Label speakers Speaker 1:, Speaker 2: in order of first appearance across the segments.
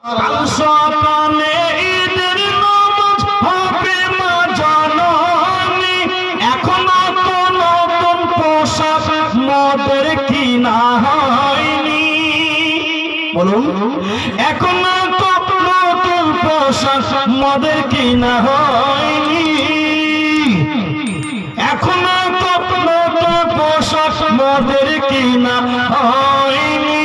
Speaker 1: কাল সকালে ঈদের নামাজ হবে মা জননী, এখনো তো নতুন পোশাক মোদের কিনা হয়নি। বলুন, এখনো তো নতুন পোশাক মোদের কিনা হয়নি, এখনো তো নতুন পোশাক মোদের কিনা হয়নি।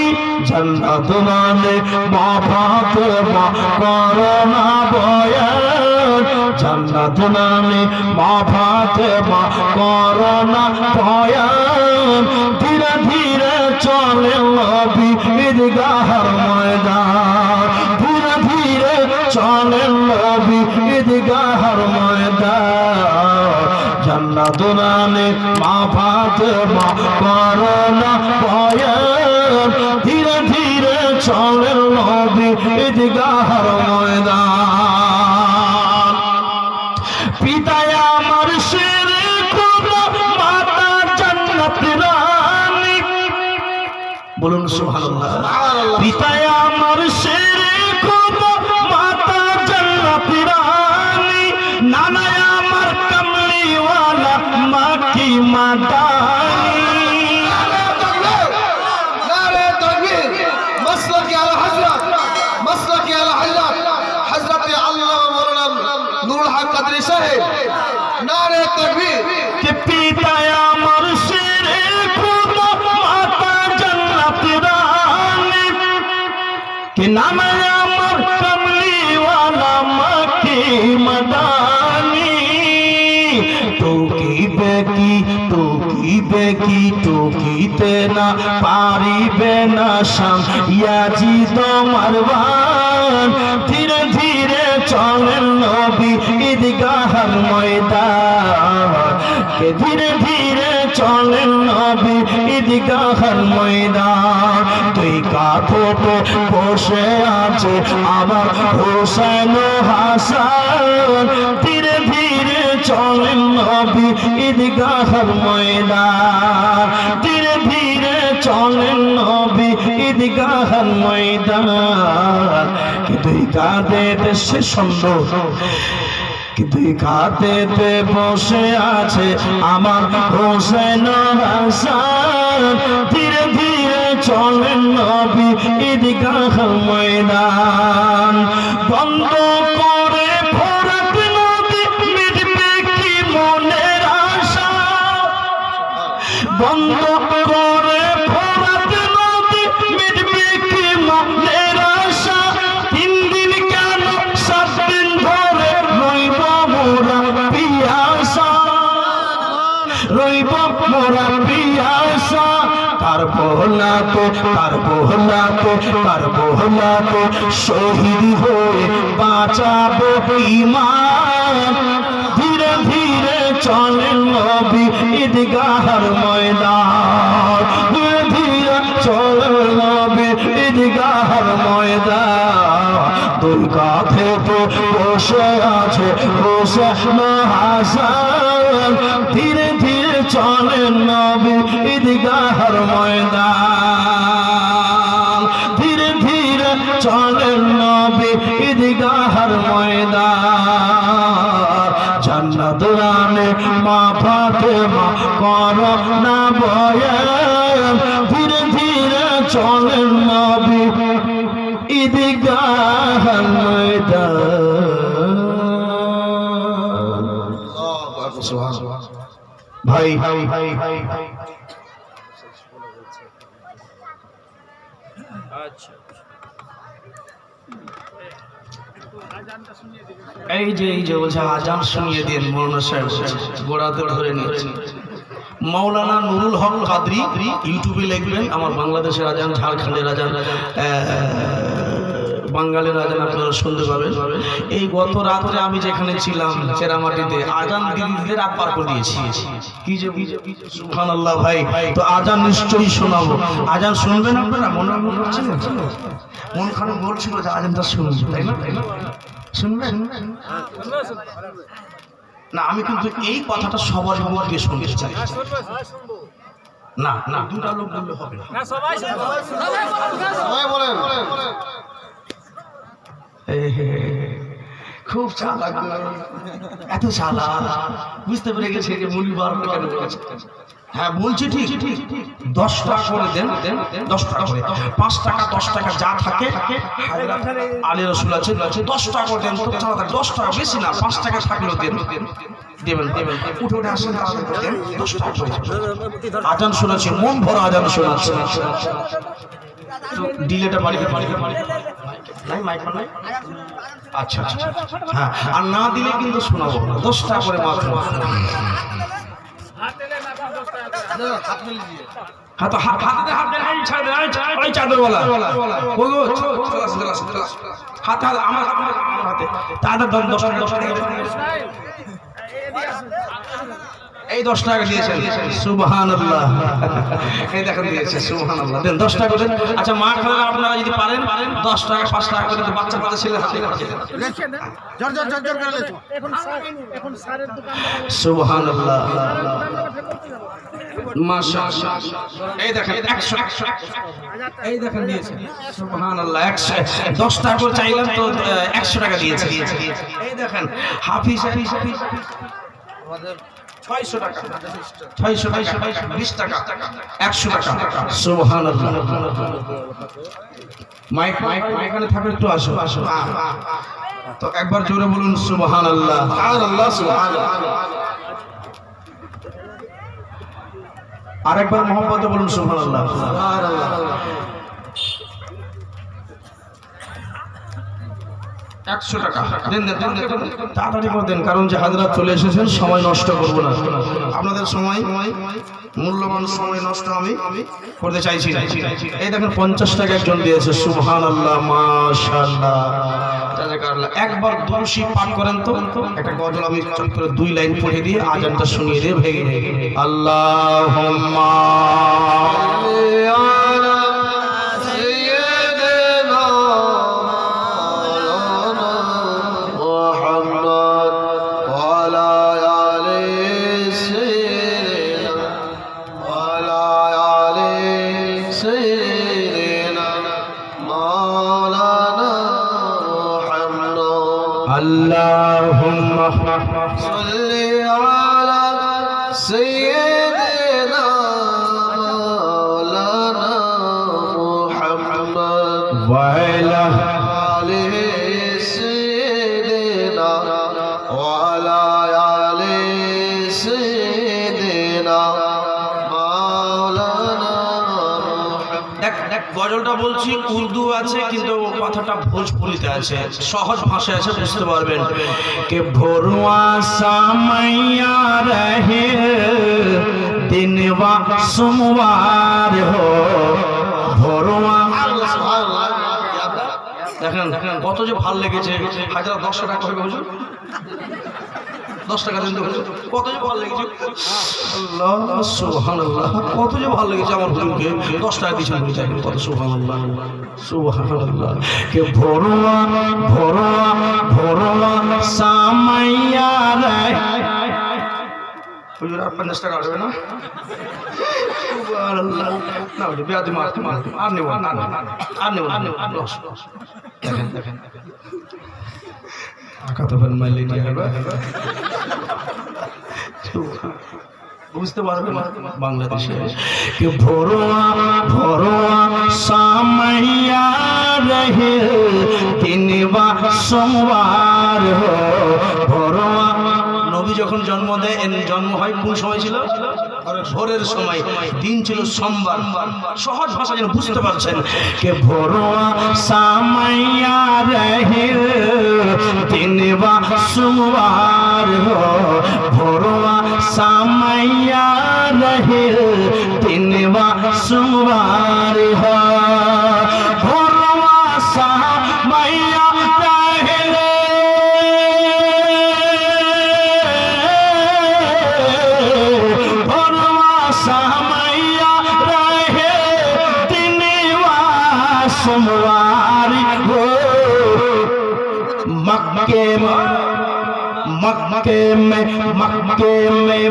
Speaker 1: জান্নাত মানে মা ফাতেমা করোনা বয়ান, জান্নাত মানে মা ফাতেমা করোনা বয়ান। ধীরে ধীরে চলে নবী ঈদগাহর ময়দান, ধীরে ধীরে চলে নবী ঈদগাহর ময়দান। জান্নাত মানে মা ফাতেমা করোনা বয়ান, ধীরে ধীরে চলে নবী ঈদগাহর ময়দান। পিতায় আমার শেরে খোদা, মাতা জান্নাত রানী। বলুন সুবহানাল্লাহ। পিতায় আমার শেরে খোদা, মাতা জান্নাত রানী। নানায় আমার কামলিওয়ালা, মা কি মাদানী।
Speaker 2: नारे तकबीर
Speaker 1: कि पिताय আমার শেরে খোদা, মাতা জান্নাত রানী। कि नाम আমার কমলিওয়ালা, মা কি মাদানী। টুকিতে না পারিবে না শাম ইয়াজি তোমার বান। ধীরে ধীরে চলেন নবী ঈদগাহর ময়দান, কে ধীরে ধীরে চলেন নবী ঈদগাহর ময়দান। তুই কাঁধে বসে আছে আমার হোসেন হাসান, ধীরে ধীরে চলেন নবী ঈদগাহর ময়দান, ধীরে ধীরে চলেন নবী ঈদগাহর ময়দান। কিন্তু কাঁধেতে সে সুন্দর, কিন্তু কাঁধেতে বসে আছে আমার হোসেন হাসান, ধীরে ধীরে চলেন নবী ঈদগাহর ময়দান। বন্ধ করে ভরাট নদী, মিটবে কি মনের আশা। বন্ধ করে ভরাট নদী, মিটবে কি মনের আশা। 3 দিন কেন 7 দিন ধরে রইব মোরা পিয়াসা, রইব মোরা পিয়াসা। কারবলাতে শহীদ হয়ে বাঁচাবো ঈমান। ধীরে ধীরে চলেন নবী ঈদগাহর ময়দান, ধীরে ধীরে চলেন নবী ঈদগাহর ময়দান। দুই কাঁধে তো বসে আছে হোসেন হাসান, ধীরে ধীরে চলেন নবী ঈদগাহর ময়দান, ধীরে ধীরে চলেন নবী ঈদগাহর ময়দান। জান্নাত রানী মা ফাতেমা করোনা বয়ান, ধীরে ধীরে চলেন নবী ঈদগাহর ময়দান। ভাই এই যে বলছে আজান শুনিয়ে দিন। মৌলানা সাহেব গোড়াতে ধরে নিয়েছে। মৌলানা নুরুল হক কাদরি, ইউটিউবে লিখবেন। আমার বাংলাদেশের আজান, ঝাড়খণ্ডের আজান, বাঙালির আজান আপনারা শুনতে পাবেন। এই গত রাত্রে আমি যেখানে ছিলাম চেরামাটিতে, আজান দিদিদের আপার করে দিয়েছি। কি যে সুবহানাল্লাহ ভাই। তো আজান নিশ্চয়ই শোনাবো। আজান শুনবেন আপনারা? মনে হচ্ছে মন খারাপ বলছিল যে আজানটা শুনবো, তাই না? শুনবেন না? আমি কিন্তু এই কথাটা সবার মধ্যে শুনতে চাই। না না, দুটা লোক বললে হবে না। খুব চালাক, এত চালাক, বুঝতে পেরে গেছে যে মুনি বারণ কেন বলেছে। হ্যাঁ বলছি ঠিক, 10 টাকা করে দেন, 10 টাকা করে, 5 টাকা 10 টাকা যা থাকে আলী রসুল আছে, 10 টাকা করে দেন, তো চালা 10 টাকা বেশি না, 5 টাকা থাকলেও দেন, দেবেন দেবেন, উঠে উঠে আসেন, 10 টাকা করে। আজান শোনাচ্ছে, মন ভরা আজান শোনাচ্ছে। ডিলেটা বাড়িতে নাই, মাইক নাই, আচ্ছা আচ্ছা, হ্যাঁ, আর না দিলে কিন্তু শোনাবো, 10 টাকা করে মাত্র। হ্যাঁ তো হাতে ওই চাদরওয়ালা হাতে আমার হাতে তাদের 10 টাকা, এই 10 টাকা দিয়েছেন, সুবহানাল্লাহ, এই দেখেন দিয়েছে, সুবহানাল্লাহ, দেন 10 টাকা দেন। আচ্ছা মা খালা আপনারা যদি পারেন 10 টাকা 5 টাকা করে বাচ্চা বাচ্চা ছেলে হাতে সুবহানাল্লাহ, মাশাআল্লাহ, এই দেখেন 100, এই দেখেন দিয়েছে, সুবহানাল্লাহ, 10 টাকা করে চাইলাম তো 100 টাকা দিয়েছে। এই দেখেন হাফিজ 600 টাকা, 20 টাকা, 100 টাকা, সুবহানাল্লাহ। মাইক এখানে থাকবে, একটু আসো, তো একবার জোরে বলুন সুবহানাল্লাহ, সুবহানাল্লাহ, সুবহানাল্লাহ। আরেকবার মোহাম্মদে বলুন সুবহানাল্লাহ, সুবহানাল্লাহ। 100 টাকা দেন, তাড়াতাড়ি করে দেন, কারণ যে হাজরাত চলে এসেছেন, সময় নষ্ট করবো না, আপনাদের সময়, মূল্যবান সময় নষ্ট আমি করতে চাইছি না। এই দেখেন 50 টাকা একজন দিয়েছে, সুবহানাল্লাহ, মাশাআল্লাহ, একবার দুরূশি পাঠ করেন তো, একটা গজল আমি চট করে 2 লাইন পড়ে দিয়ে আজানটা শুনিয়ে দিয়ে ভেঙে আল্লাহুম্মা اللهم صل على سيدنا مولانا محمد وعلى آل سيدنا وعلى آل سيدنا مولانا محمد। গজলটা বলছি উর্দু আছে, কিন্তু কথাটা ভোজপুরিতে আছে, সহজ ভাষায় আছে, বুঝতে পারবেন। কে ভোরুয়া সামাইয়া রহে দিনওয়া সোমবার হো, ভোরুয়া, দেখেন কত যে ভালো লেগেছে। হাজার 10 টাকা হবে হুজুর, 10 টাকা দিন, কত যে ভালো লেগেছে, আল্লাহ সুবহানাল্লাহ, কত যে ভালো লেগেছে আমার হুজুরকে, 10 টাকা দিয়েছেন, কত সুবহানাল্লাহ, সুবহানাল্লাহ। কে ভোরুয়া ভোরুয়া ভোরুয়া সামাইয়া রে, হুজুর আর 50 টাকা আসবে না, সুবহানাল্লাহ, না ওটা বিয়াদি মার, আর নেব না, আর নেব না, দেখেন আকাতবেন মাইলে কি হবে, বুঝতে পারবে বাংলাদেশে। কে ভোরুয়া ভোরুয়া সামাইয়া রহে দিনওয়া সোমবার হো, ভোরুয়া, নবী যখন জন্ম দেয়, জন্ম হয় কোন সময় ছিল, ভোরের সময়, দিন ছিল সোমবার, সহজ ভাষা যেন বুঝতে পারছেন। কে ভোরুয়া সামাইয়া রহে দিনওয়া সোমবার হো, ভোরুয়া সামাইয়া রহে দিনওয়া সোমবার হো, ভোরুয়া সামাইয়া রহে, ভোরুয়া সামাইয়া রহে দিনওয়া সোমবার হো, मक्के में मक्के में मक्के में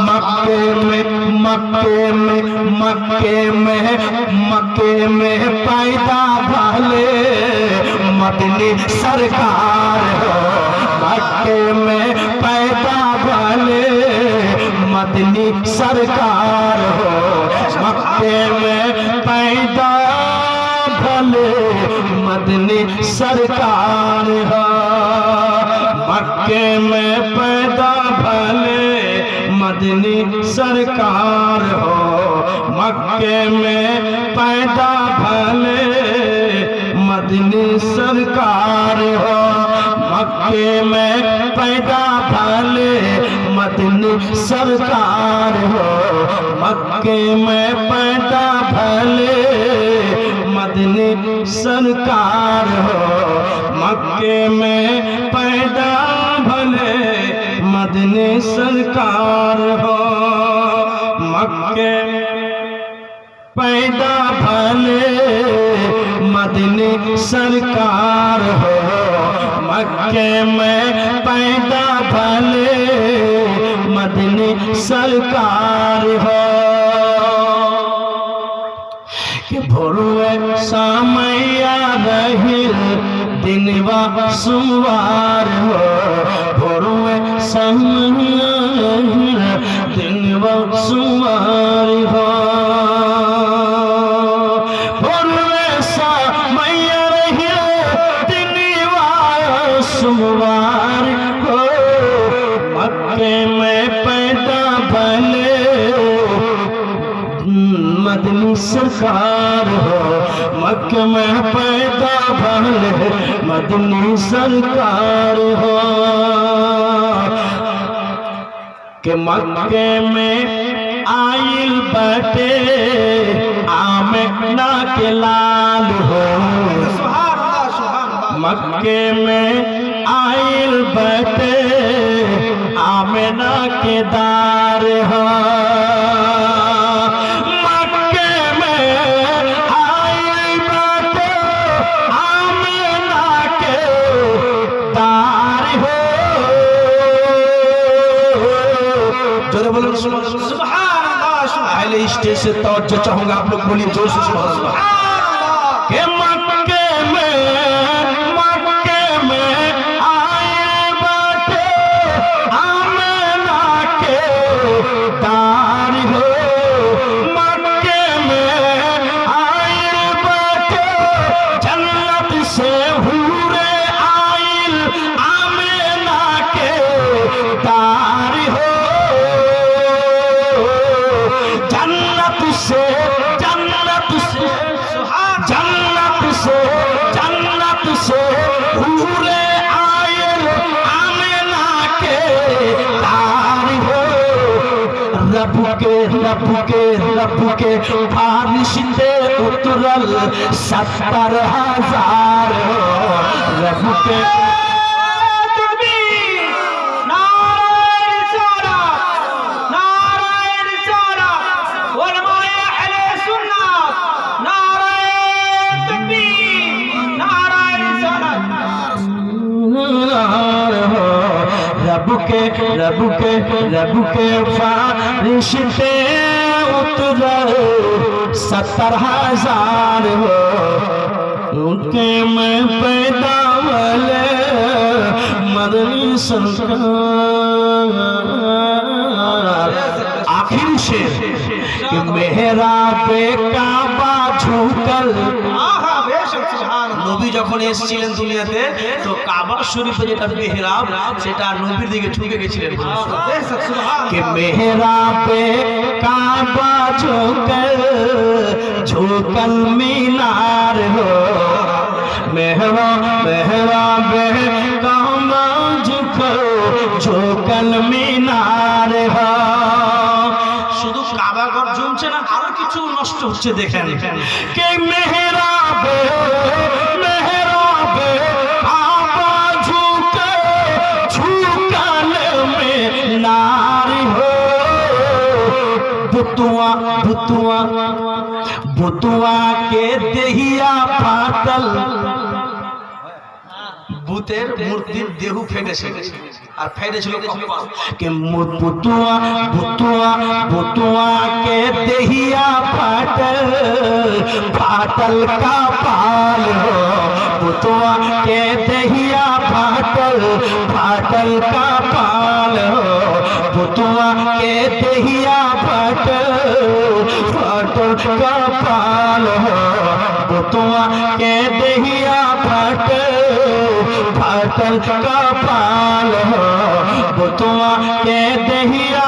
Speaker 1: मक्के में मक्के में मक्के में मक्के में पैदा भले मदनी सरकार हो मक्के में पैदा भले मदनी सरकार हो मक्के में पैदा भले मदनी सरकार हो मक्के में पैदा भले मदनी सरकार हो मक्के में पैदा भले मदनी सरकार हो मक्के में पैदा भले मदनी सरकार हो मक्के में पैदा भले मदनी सरकार हो मक्के में पैदा भले मदनी सरकार हो मक्के पैदा भले मदनी सरकार हो मक्के में पैदा भले मदनी सरकार हो कि भोरुए सामैया रहिल दिनवा सुवार हो भोरुए सामैया रहिल दिनवा सुवार हो भोरुए सामैया रहिल दिनवा सुवार हो मक्के में पैदा भले मदनी सरकार हो मक्के में पैदा भले मदनी सरकार हो के मक्के में आइल बटे आमिना के लाल हो मक्के में आइल बटे आमिना के दार हो स्टेज से तवज्जो चाहूंगा आप लोग बोलिए जोर से सुभान अल्लाह के मक्के में आए बाटे आमिना के दार हो मक्के में आए बाटे जन्नत से हूरे आइल आमिना के दार हो जन्नत से हूरे आयल आमिना के दार हो रब के फारिश्ते उतरल 70,000 हो रब के रब के फारिश्ते उतरल 70,000 हो उनके में पैदा भले मदनी सरकार आखिर से कि मेहरा पे काबा झुकल নবী যখন এসেছিলেন দুনিয়াতে তো কাবা শরীফে যেটা মেহরাব সেটা নবীর দিকে ঝুঁকে গেছিলেন কে মেহরাবে কাবা ঝুকল মিনার হো মেহরাবে কাবা ঝুকল মিনার হো শুধু কাবা ঘর ঝুমছে না আরো কিছু নষ্ট হচ্ছে দেখেন কে মেহরাবে बुतुआ के देहिया फाटल भूतेर मूर्तिर देहु फेटेছে আর ফেটেছিল কপাল के बुतुआ के देहिया फाटल का पाल हो बुतवा के दहिया फाटल फाटल का पाल हो बुतवा के दहिया फाटल फाटल का पाल हो बुतवा के दहिया फाटल फाटल का पाल हो बुतवा के दहिया